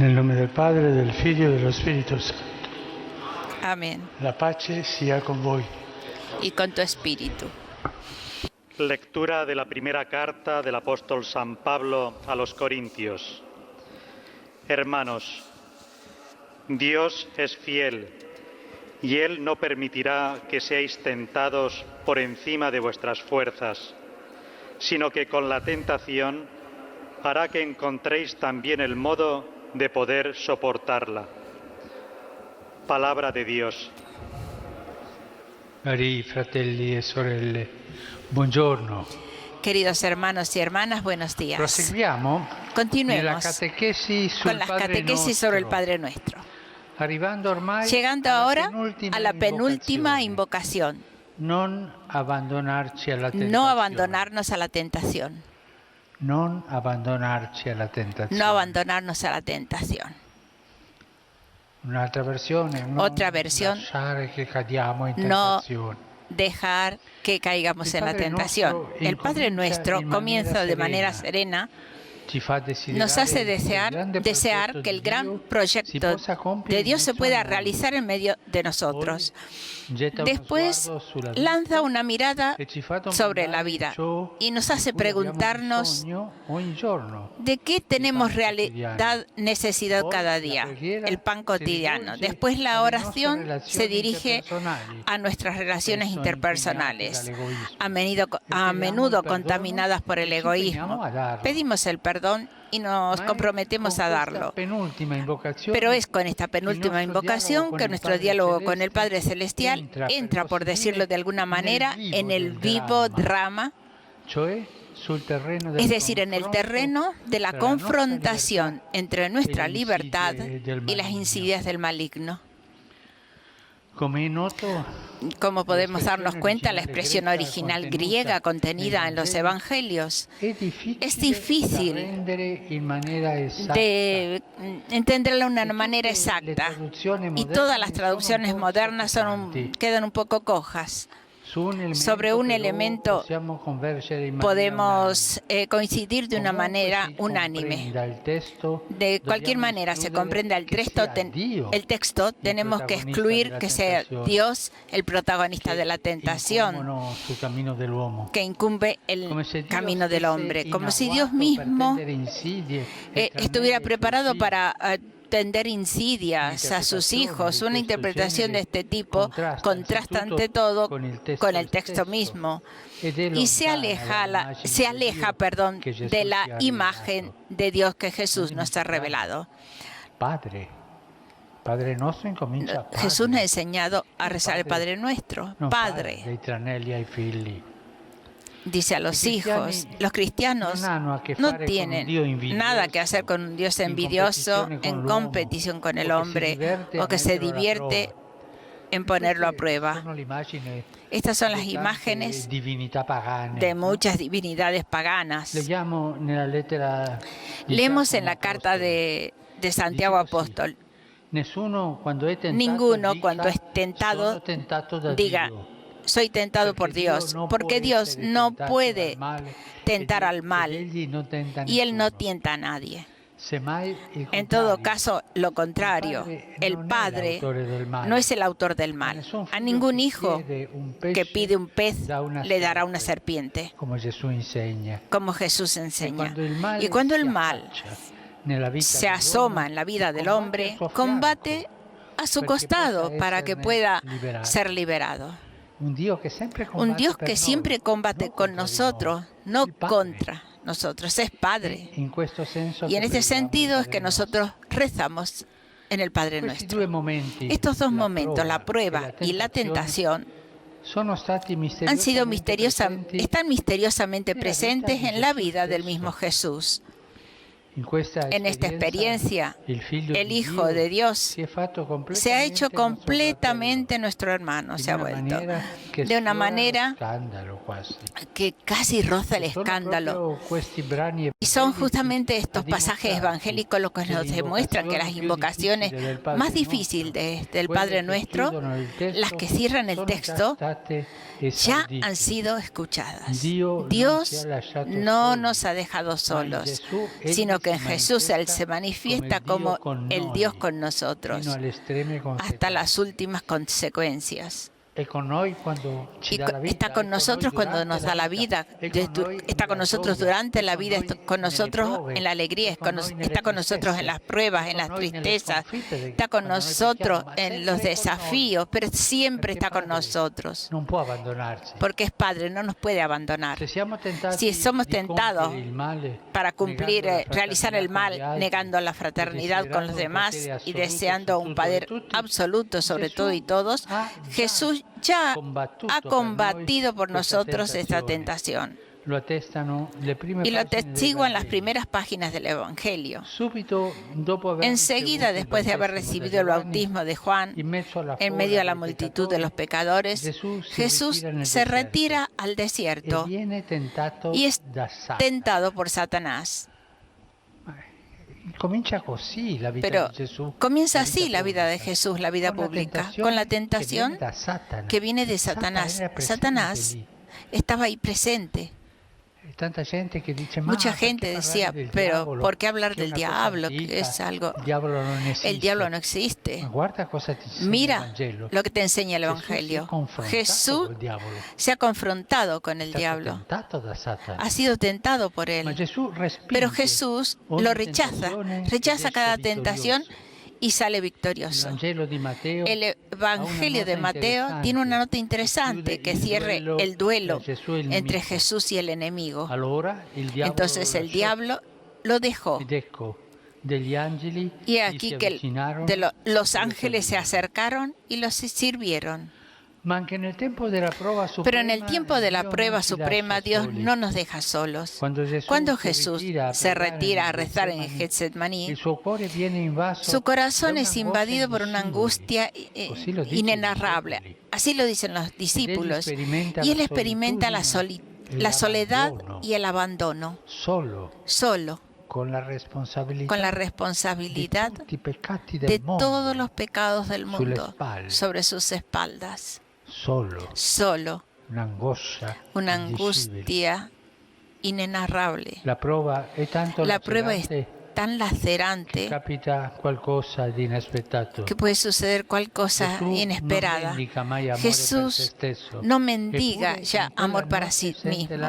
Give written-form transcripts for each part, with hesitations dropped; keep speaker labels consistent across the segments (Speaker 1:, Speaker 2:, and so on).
Speaker 1: Nel nome del Padre, del Figlio e dello Spirito Santo.
Speaker 2: Amén.
Speaker 1: La pace sia con voi.
Speaker 2: Y con tu espíritu.
Speaker 3: Lectura de la primera carta del apóstol San Pablo a los Corintios. Hermanos, Dios es fiel y Él no permitirá que seáis tentados por encima de vuestras fuerzas, sino que con la tentación hará que encontréis también el modo de poder soportarla. Palabra de Dios.
Speaker 1: Cari fratelli e sorelle, buongiorno.
Speaker 2: Queridos hermanos y hermanas, buenos días.
Speaker 1: Proseguiamo nella
Speaker 2: Continuemos
Speaker 1: catechesi sul
Speaker 2: con las
Speaker 1: Padre
Speaker 2: catequesis sobre el
Speaker 1: Nostro,
Speaker 2: Padre Nuestro.
Speaker 1: arrivando ormai
Speaker 2: Llegando
Speaker 1: alla
Speaker 2: ahora
Speaker 1: penultima
Speaker 2: a la penúltima
Speaker 1: invocazione.
Speaker 2: invocación.
Speaker 1: Non abbandonarci alla tentazione.
Speaker 2: No abandonarnos a la tentación.
Speaker 1: Non abbandonarci alla tentazione.
Speaker 2: No abandonarnos a la tentación.
Speaker 1: Un'altra versione, non
Speaker 2: Otra versión,
Speaker 1: lasciare che cadiamo in
Speaker 2: no
Speaker 1: tentazione.
Speaker 2: dejar que caigamos
Speaker 1: El
Speaker 2: en la
Speaker 1: Padre
Speaker 2: tentación.
Speaker 1: Nuestro
Speaker 2: El Padre
Speaker 1: incomincia
Speaker 2: Nuestro
Speaker 1: in
Speaker 2: comienza
Speaker 1: maniera
Speaker 2: de manera
Speaker 1: serena.
Speaker 2: serena,
Speaker 1: Ci fa desiderare
Speaker 2: nos hace
Speaker 1: che il grande
Speaker 2: desear
Speaker 1: progetto
Speaker 2: que el
Speaker 1: di
Speaker 2: gran
Speaker 1: Dio si
Speaker 2: proyecto
Speaker 1: possa compiere
Speaker 2: de Dios
Speaker 1: in
Speaker 2: se
Speaker 1: mezzo
Speaker 2: pueda
Speaker 1: a noi.
Speaker 2: realizar en medio de nosotros.
Speaker 1: Getta uno
Speaker 2: Después
Speaker 1: sguardo sulla vita
Speaker 2: lanza una mirada
Speaker 1: e ci fa
Speaker 2: sobre la
Speaker 1: domandare
Speaker 2: vida
Speaker 1: ciò
Speaker 2: y nos
Speaker 1: di
Speaker 2: hace
Speaker 1: cui abbiamo
Speaker 2: preguntarnos
Speaker 1: bisogno ogni giorno.
Speaker 2: de qué tenemos
Speaker 1: pan cotidiano.
Speaker 2: necesidad
Speaker 1: Poi
Speaker 2: cada
Speaker 1: la
Speaker 2: día,
Speaker 1: preghiera
Speaker 2: el pan
Speaker 1: si
Speaker 2: cotidiano.
Speaker 1: rivolge
Speaker 2: Después la
Speaker 1: alle nostre
Speaker 2: oración se
Speaker 1: relazioni
Speaker 2: dirige
Speaker 1: interpersonali,
Speaker 2: a nuestras relaciones
Speaker 1: che sono
Speaker 2: interpersonales,
Speaker 1: impregnate dall'egoismo.
Speaker 2: a
Speaker 1: Chiediamo
Speaker 2: menudo
Speaker 1: il perdono
Speaker 2: contaminadas por el
Speaker 1: e ci impegniamo
Speaker 2: egoísmo.
Speaker 1: a darlo.
Speaker 2: Pedimos el perdón y nos
Speaker 1: Ma è
Speaker 2: comprometemos
Speaker 1: con
Speaker 2: a
Speaker 1: questa
Speaker 2: darlo.
Speaker 1: penultima invocazione
Speaker 2: Pero es con esta penúltima
Speaker 1: il nostro
Speaker 2: invocación
Speaker 1: dialogo
Speaker 2: que
Speaker 1: con il
Speaker 2: nuestro
Speaker 1: Padre
Speaker 2: diálogo con el
Speaker 1: Celeste
Speaker 2: Padre Celestial entra, por decirlo de alguna manera, en el vivo drama,
Speaker 1: cioè sul terreno del
Speaker 2: es decir, en el
Speaker 1: confronto
Speaker 2: terreno de la
Speaker 1: tra la nostra
Speaker 2: confrontación
Speaker 1: libertà
Speaker 2: entre nuestra
Speaker 1: e le
Speaker 2: libertad
Speaker 1: insidie del
Speaker 2: y las
Speaker 1: maligno.
Speaker 2: insidias del maligno.
Speaker 1: Come è noto,
Speaker 2: Como podemos darnos cuenta, la expresión
Speaker 1: original
Speaker 2: original griega contenida en los evangelios
Speaker 1: es
Speaker 2: difícil
Speaker 1: da rendere in maniera esatta.
Speaker 2: de entenderla de una manera
Speaker 1: le
Speaker 2: exacta,
Speaker 1: traduzioni
Speaker 2: y
Speaker 1: moderne
Speaker 2: todas las
Speaker 1: sono
Speaker 2: traducciones
Speaker 1: un po'
Speaker 2: modernas
Speaker 1: soffocanti.
Speaker 2: quedan un poco cojas. Sobre un
Speaker 1: Però
Speaker 2: elemento
Speaker 1: possiamo convergere in maniera
Speaker 2: podemos
Speaker 1: unanime.
Speaker 2: considerir de una
Speaker 1: Comunque
Speaker 2: manera
Speaker 1: si
Speaker 2: unánime.
Speaker 1: comprenda il testo,
Speaker 2: De cualquier
Speaker 1: dobbiamo
Speaker 2: manera se
Speaker 1: escludere
Speaker 2: comprenda el
Speaker 1: che
Speaker 2: texto,
Speaker 1: sia Dio
Speaker 2: tenemos que
Speaker 1: protagonista
Speaker 2: excluir
Speaker 1: della
Speaker 2: que sea
Speaker 1: tentazione,
Speaker 2: Dios el protagonista de la tentación
Speaker 1: incumbono sul cammino dell'uomo.
Speaker 2: que incumbe el
Speaker 1: Come se Dio
Speaker 2: camino del
Speaker 1: stesse
Speaker 2: hombre,
Speaker 1: in
Speaker 2: como si
Speaker 1: agguato
Speaker 2: Dios
Speaker 1: per
Speaker 2: mismo
Speaker 1: tendere insidie e
Speaker 2: estuviera
Speaker 1: trarne
Speaker 2: preparado
Speaker 1: così.
Speaker 2: para tender insidias a sus hijos. Una interpretación de este tipo contrasta ante todo con el texto mismo y se aleja, de la imagen de Dios que Jesús nos ha revelado.
Speaker 1: Padre nostro incomincia Padre.
Speaker 2: Jesús nos ha enseñado a rezar el Padre Nuestro.
Speaker 1: Non
Speaker 2: Padre,
Speaker 1: dei tranelli ai figli.
Speaker 2: dice a los hijos. Los cristianos no tienen nada que hacer con un Dios envidioso, en competición con el hombre, o que se divierte en ponerlo a prueba. Estas son las imágenes de muchas divinidades paganas. Leemos en la carta de Santiago Apóstol: ninguno cuando es tentado diga, soy tentado por Dios, porque Dios no puede tentar al mal y Él no tienta a nadie. En todo caso, lo contrario, el Padre no es el autor del mal. A ningún hijo que pide un pez le dará una serpiente, como Jesús enseña. Y cuando el mal se asoma en la vida del hombre, combate a su costado para que pueda ser liberado. Un Dios que siempre combate con nosotros, no contra nosotros, es Padre. Y en este sentido es que nosotros rezamos en el Padre Nuestro. Estos dos momentos, la prueba y la tentación, están misteriosamente presentes en la vida del mismo Jesús. En esta experiencia, el Hijo de Dios se ha hecho completamente nuestro hermano, se ha vuelto de una manera que casi roza el escándalo. Y son justamente estos pasajes evangélicos los que nos demuestran que las invocaciones más difíciles del Padre Nuestro, las que cierran el texto, ya han sido escuchadas. Dios no nos ha dejado solos, sino que en Jesús Él se manifiesta como el Dios con nosotros, hasta las últimas consecuencias. Y está con nosotros cuando nos da la vida, está con nosotros durante la vida, está con nosotros en la alegría, está con nosotros en las pruebas, en las tristezas, está con nosotros en los desafíos, pero siempre está con nosotros, porque es Padre, no nos puede abandonar. Si somos tentados para realizar el mal, negando la fraternidad con los demás y deseando un Padre absoluto sobre todo y todos, Jesús ya ha combatido por nosotros esta tentación. Y lo atestiguan las primeras páginas del Evangelio. Enseguida, después de haber recibido el bautismo de Juan, en medio de la multitud de los pecadores, Jesús se retira al desierto y es tentado por Satanás. Pero comienza así la vida de Jesús, la vida pública, con la tentación que viene de Satanás. Satanás estaba ahí presente. Mucha gente decía, pero ¿por qué hablar del diablo? Que es algo. El diablo no existe. Mira lo que te enseña el Evangelio. Jesús se ha confrontado con el diablo. Ha sido tentado por él. Pero Jesús lo rechaza cada tentación y sale victorioso. El Evangelio de Mateo tiene una nota interesante que cierre el duelo entre Jesús y el enemigo. Entonces el diablo lo dejó. Y aquí que los ángeles se acercaron y los sirvieron. Pero en el tiempo de la prueba suprema, Dios no nos deja solos. Cuando Jesús se retira a rezar en Getsemaní, su corazón es invadido por una angustia inenarrable. Así lo dicen los discípulos. Y él experimenta la soledad y el abandono. Solo. Con la responsabilidad de todos los pecados del mundo sobre sus espaldas. Solo. Una angustia inenarrable. La prueba es tan lacerante que puede suceder cualquier cosa inesperada. Jesús no mendiga ya amor para sí mismo,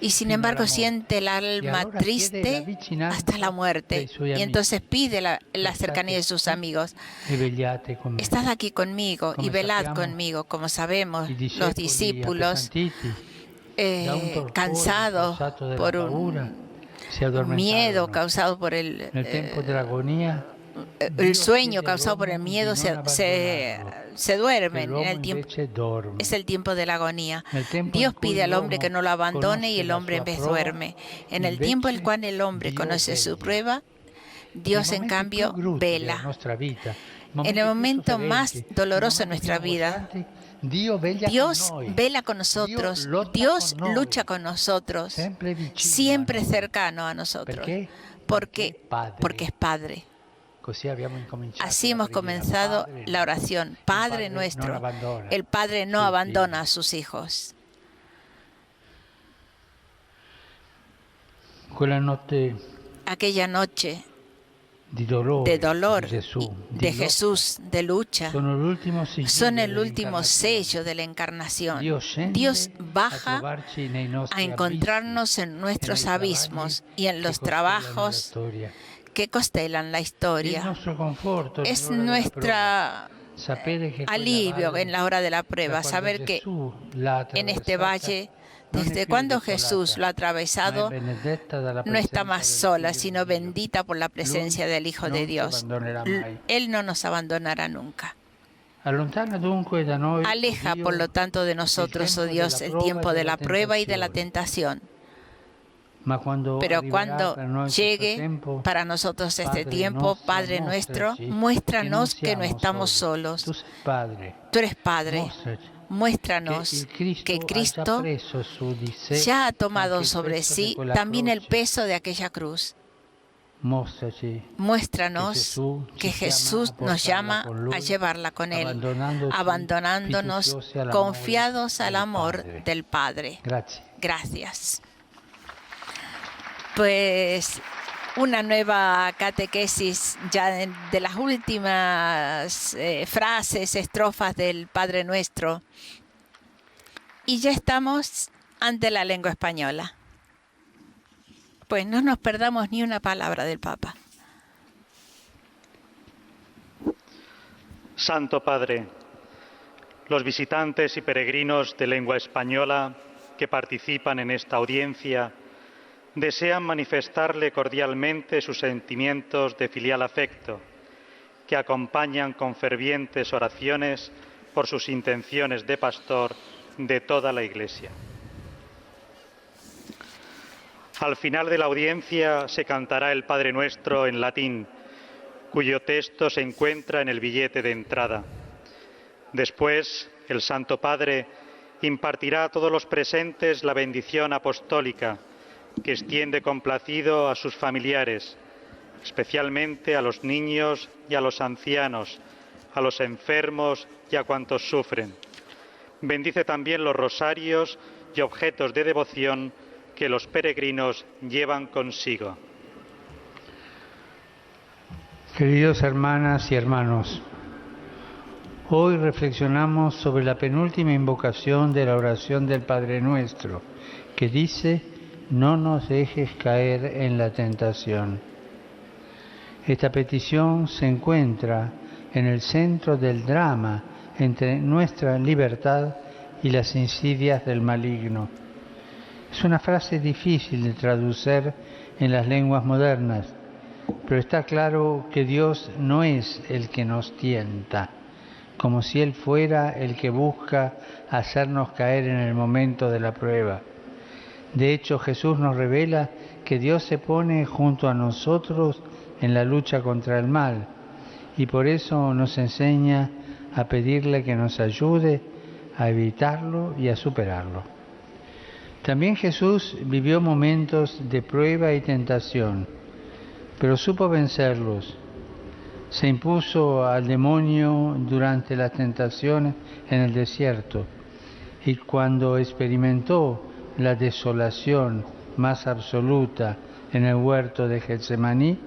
Speaker 2: y sin embargo siente el alma triste hasta la muerte, y entonces pide la cercanía de sus amigos. Estad aquí conmigo y velad conmigo, como sabemos los discípulos cansados por un miedo causado por el sueño causado por el miedo, se duermen. Es el tiempo de la agonía. Dios pide al hombre que no lo abandone y el hombre en vez duerme. En el tiempo en el cual el hombre conoce su prueba, Dios en cambio vela. En el momento más doloroso de nuestra vida, Dios vela con nosotros, Dios lucha con nosotros, siempre cercano a nosotros, porque es Padre. Así hemos comenzado la oración. Padre nuestro, el Padre no abandona a sus hijos. Aquella noche de dolor, de Jesús, de lucha, son el último sello de la encarnación. Dios baja a encontrarnos en nuestros abismos y en los trabajos que constelan la historia. Es nuestro alivio en la hora de la prueba, saber que en este valle, desde cuando Jesús lo ha atravesado, no está más sola, sino bendita por la presencia del Hijo de Dios. Él no nos abandonará nunca. Aleja, por lo tanto, de nosotros, oh Dios, el tiempo de la prueba y de la tentación. Pero cuando llegue para nosotros este tiempo, Padre nuestro, muéstranos que no estamos solos. Tú eres Padre. Muéstranos que Cristo ya ha tomado sobre sí también el peso de aquella cruz. Muéstranos que Jesús nos llama a llevarla con Él, abandonándonos confiados al amor del Padre. Gracias. Pues una nueva catequesis ya de las últimas frases, estrofas del Padre Nuestro. Y ya estamos ante la lengua española. Pues no nos perdamos ni una palabra del Papa.
Speaker 3: Santo Padre, los visitantes y peregrinos de lengua española que participan en esta audiencia desean manifestarle cordialmente sus sentimientos de filial afecto, que acompañan con fervientes oraciones por sus intenciones de pastor de toda la Iglesia. Al final de la audiencia se cantará el Padre Nuestro en latín, cuyo texto se encuentra en el billete de entrada. Después, el Santo Padre impartirá a todos los presentes la bendición apostólica, que extiende complacido a sus familiares, especialmente a los niños y a los ancianos, a los enfermos y a cuantos sufren. Bendice también los rosarios y objetos de devoción que los peregrinos llevan consigo.
Speaker 1: Queridos hermanas y hermanos, hoy reflexionamos sobre la penúltima invocación de la oración del Padre Nuestro, que dice: no nos dejes caer en la tentación. Esta petición se encuentra en el centro del drama entre nuestra libertad y las insidias del maligno. Es una frase difícil de traducir en las lenguas modernas, pero está claro que Dios no es el que nos tienta, como si Él fuera el que busca hacernos caer en el momento de la prueba. De hecho, Jesús nos revela que Dios se pone junto a nosotros en la lucha contra el mal, y por eso nos enseña a pedirle que nos ayude a evitarlo y a superarlo. También Jesús vivió momentos de prueba y tentación, pero supo vencerlos. Se impuso al demonio durante las tentaciones en el desierto, y cuando experimentó la desolación más absoluta en el huerto de Getsemaní,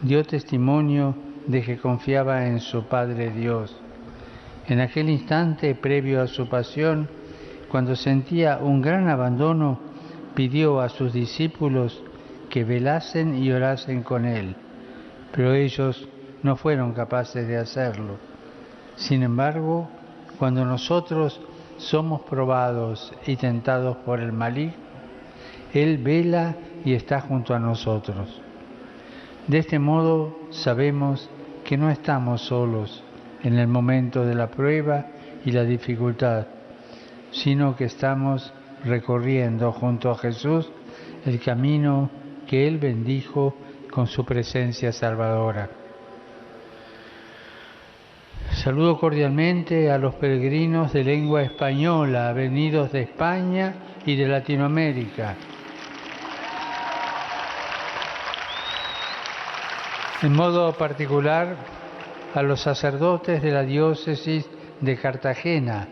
Speaker 1: dio testimonio de que confiaba en su Padre Dios. En aquel instante previo a su pasión, cuando sentía un gran abandono, pidió a sus discípulos que velasen y orasen con él, pero ellos no fueron capaces de hacerlo. Sin embargo, cuando nosotros somos probados y tentados por el maligno, Él vela y está junto a nosotros. De este modo sabemos que no estamos solos en el momento de la prueba y la dificultad, sino que estamos recorriendo junto a Jesús el camino que Él bendijo con su presencia salvadora. Saludo cordialmente a los peregrinos de lengua española venidos de España y de Latinoamérica. En modo particular a los sacerdotes de la diócesis de Cartagena,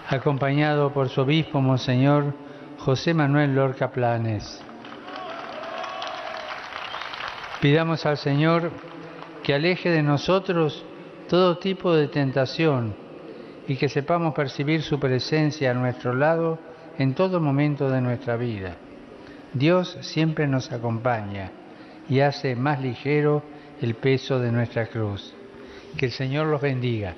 Speaker 1: acompañado por su obispo Monseñor José Manuel Lorca Planes. Pidamos al Señor que aleje de nosotros todo tipo de tentación y que sepamos percibir su presencia a nuestro lado en todo momento de nuestra vida. Dios siempre nos acompaña y hace más ligero el peso de nuestra cruz. Que el Señor los bendiga.